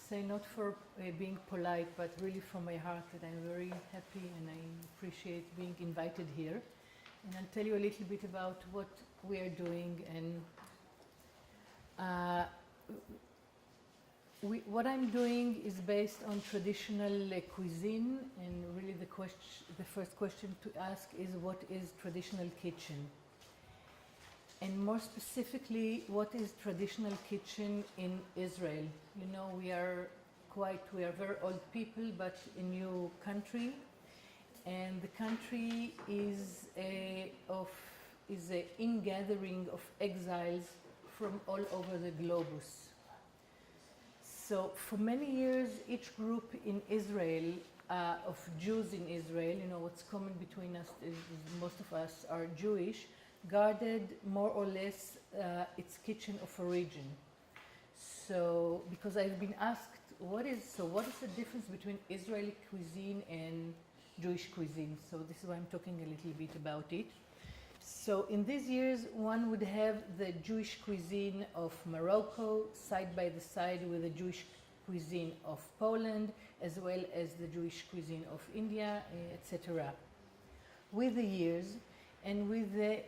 say not for being polite, but really from my heart that I'm very happy and I appreciate being invited here. And I'll tell you a little bit about what we are doing and what I'm doing is based on traditional cuisine, and really the first question to ask is what is traditional kitchen? And more specifically, what is traditional kitchen in Israel? You know, we are very old people, but a new country. And the country is a ingathering of exiles from all over the globus. So for many years, each group in Israel, of Jews in Israel, you know, what's common between us is most of us are Jewish, guarded more or less its kitchen of origin. So, because I've been asked, what is the difference between Israeli cuisine and Jewish cuisine? So this is why I'm talking a little bit about it. So in these years, one would have the Jewish cuisine of Morocco side by the side with the Jewish cuisine of Poland, as well as the Jewish cuisine of India, etc. With the years, and with the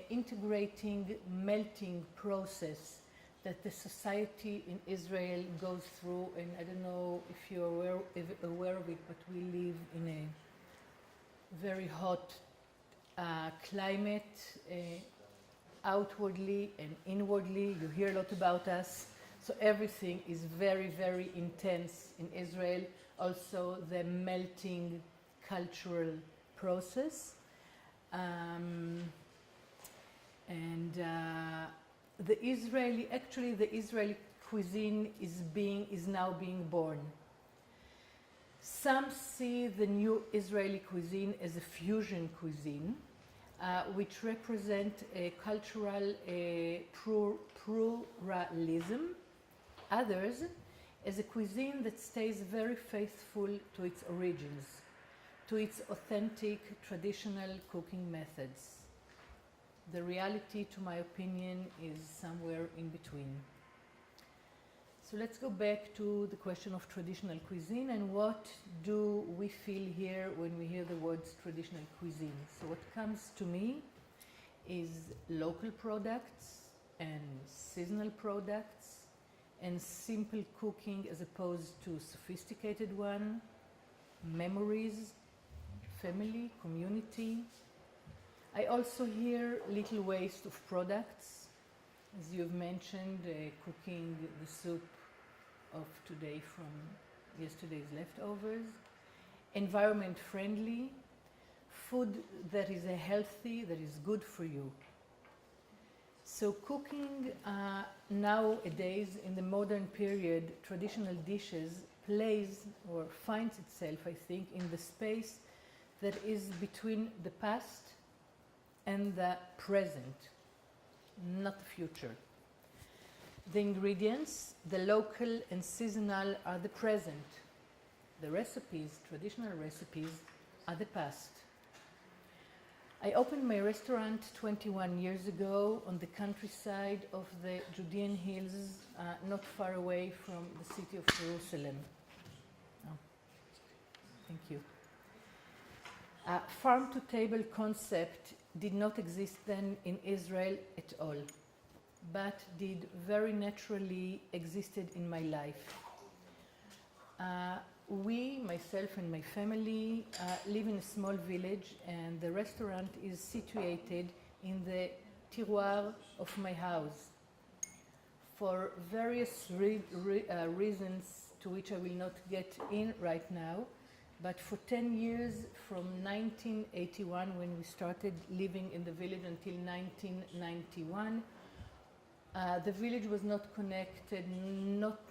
integrating, melting process that the society in Israel goes through, and I don't know if you're aware of it, but we live in a very hot climate, outwardly and inwardly. You hear a lot about us. So everything is very, very intense in Israel. Also the melting cultural process. The Israeli cuisine is now being born. Some see the new Israeli cuisine as a fusion cuisine, which represent a cultural pluralism. Others as a cuisine that stays very faithful to its origins, to its authentic traditional cooking methods. The reality, to my opinion, is somewhere in between. So let's go back to the question of traditional cuisine and what do we feel here when we hear the words traditional cuisine. So what comes to me is local products and seasonal products and simple cooking as opposed to sophisticated one, memories, family, community. I also hear little waste of products, as you've mentioned, cooking the soup of today from yesterday's leftovers, environment friendly, food that is healthy, that is good for you. So cooking nowadays, in the modern period, traditional dishes plays or finds itself, I think, in the space that is between the past and the present, not the future. The ingredients, the local and seasonal, are the present. The recipes, traditional recipes, are the past. I opened my restaurant 21 years ago on the countryside of the Judean Hills, not far away from the city of Jerusalem. Oh, thank you. Farm-to-table concept did not exist then in Israel at all, but did very naturally existed in my life. We, myself and my family, live in a small village, and the restaurant is situated in the terroir of my house. For various reasons to which I will not get in right now, but for 10 years, from 1981, when we started living in the village, until 1991, the village was not connected,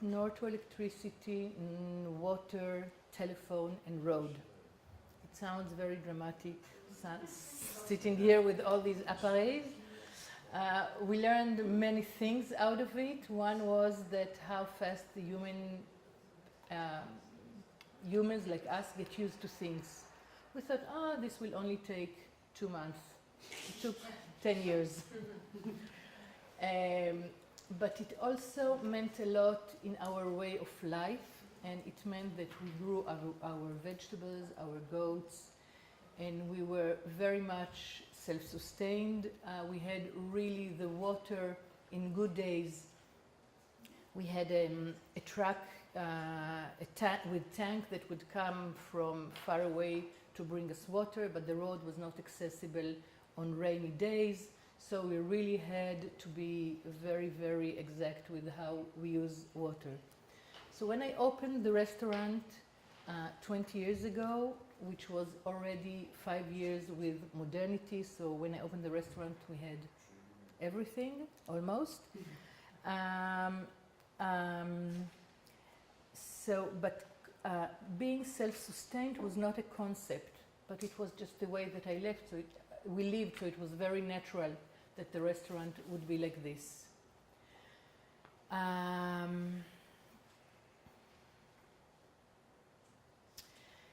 nor to electricity, water, telephone, and road. It sounds very dramatic, sitting here with all these appareils. We learned many things out of it. One was that how fast the humans like us get used to things. We thought, this will only take 2 months. It took 10 years. But it also meant a lot in our way of life, and it meant that we grew our vegetables, our goats, and we were very much self-sustained. We had really the water in good days. We had a truck with tank that would come from far away to bring us water, but the road was not accessible on rainy days, so we really had to be very, very exact with how we use water. So when I opened the restaurant 20 years ago, which was already 5 years with modernity, so when I opened the restaurant we had everything, almost. Being self-sustained was not a concept, but it was just the way that I lived. We lived, so it was very natural that the restaurant would be like this.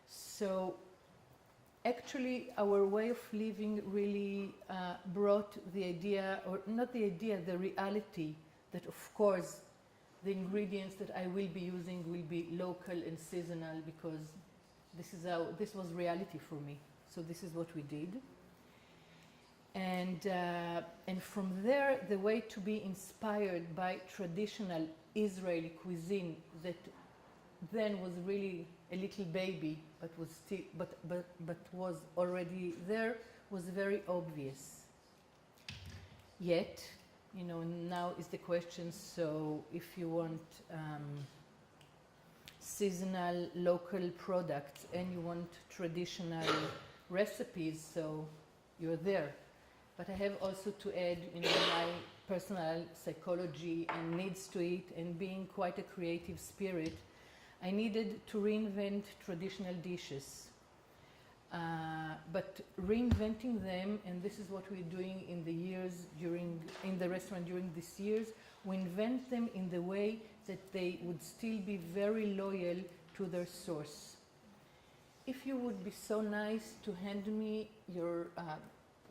So actually our way of living really brought the idea, or not the idea, the reality that of course the ingredients that I will be using will be local and seasonal, because this was reality for me. So this is what we did. And from there, the way to be inspired by traditional Israeli cuisine that then was really a little baby, but was still, but was already there, was very obvious. Yet, you know, now is the question, so if you want seasonal local products and you want traditional recipes, so you're there. But I have also to add, you know, my personal psychology and needs to it, and being quite a creative spirit, I needed to reinvent traditional dishes. But reinventing them, and this is what we're doing in the restaurant during these years, we invent them in the way that they would still be very loyal to their source. If you would be so nice to hand me your,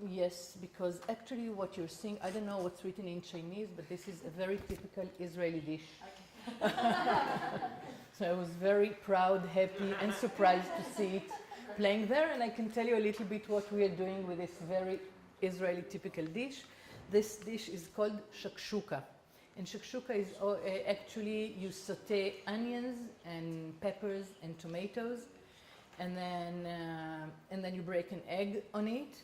yes, because actually what you're seeing, I don't know what's written in Chinese, but this is a very typical Israeli dish. Okay. So I was very proud, happy, and surprised to see it playing there, and I can tell you a little bit what we are doing with this very Israeli typical dish. This dish is called shakshuka. And shakshuka is actually you saute onions and peppers and tomatoes, and then you break an egg on it.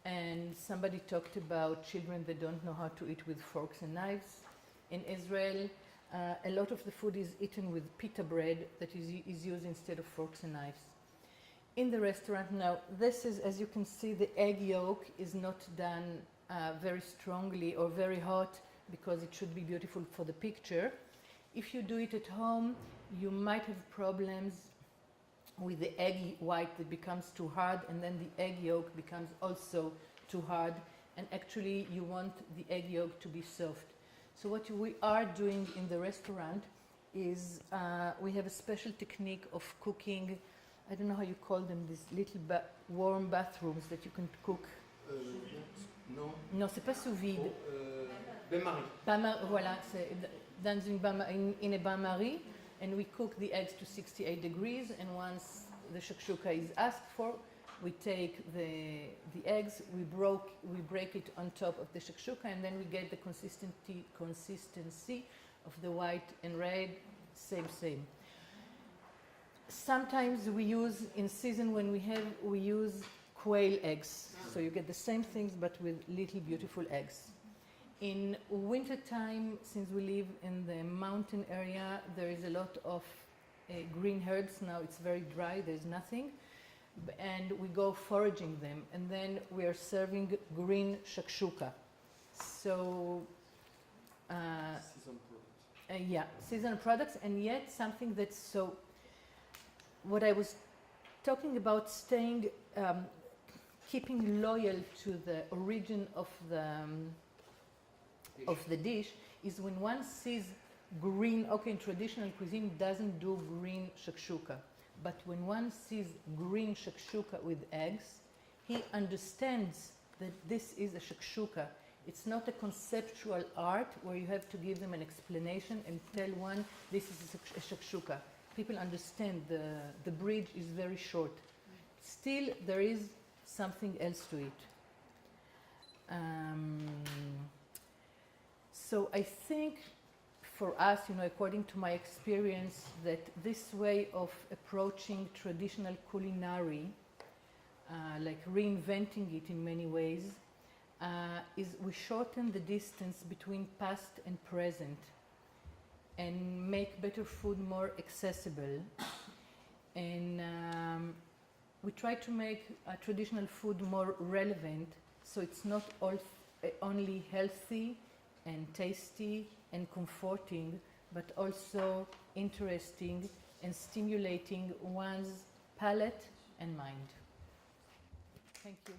And somebody talked about children that don't know how to eat with forks and knives. In Israel, a lot of the food is eaten with pita bread that is used instead of forks and knives. In the restaurant now, this is, as you can see, the egg yolk is not done very strongly or very hot, because it should be beautiful for the picture. If you do it at home, you might have problems with the egg white that becomes too hard, and then the egg yolk becomes also too hard, and actually you want the egg yolk to be soft. So what we are doing in the restaurant is we have a special technique of cooking. I don't know how you call them, these little warm bathrooms that you can cook. Non. Non, c'est pas sous vide. Bain-marie. Voilà, c'est dans in a bain-marie, and we cook the eggs to 68 degrees, and once the shakshuka is asked for, we take the eggs, we break it on top of the shakshuka, and then we get the consistency of the white and red, same. Sometimes we use, in season when we use quail eggs. So you get the same things but with little beautiful eggs. In winter time, since we live in the mountain area, there is a lot of green herbs. Now it's very dry, there's nothing. And we go foraging them, and then we are serving green shakshuka. So, seasonal products, and yet something that's so. What I was talking about, staying, keeping loyal to the origin of the dish, is when one sees green. Okay, in traditional cuisine doesn't do green shakshuka, but when one sees green shakshuka with eggs, he understands that this is a shakshuka. It's not a conceptual art where you have to give them an explanation and tell one this is a shakshuka. people understand the bridge is very short. Still, there is something else to it. So I think for us, according to my experience, that this way of approaching traditional culinary, like reinventing it in many ways, is we shorten the distance between past and present and make better food more accessible. And we try to make traditional food more relevant, so it's not only healthy and tasty and comforting, but also interesting and stimulating one's palate and mind. Thank you.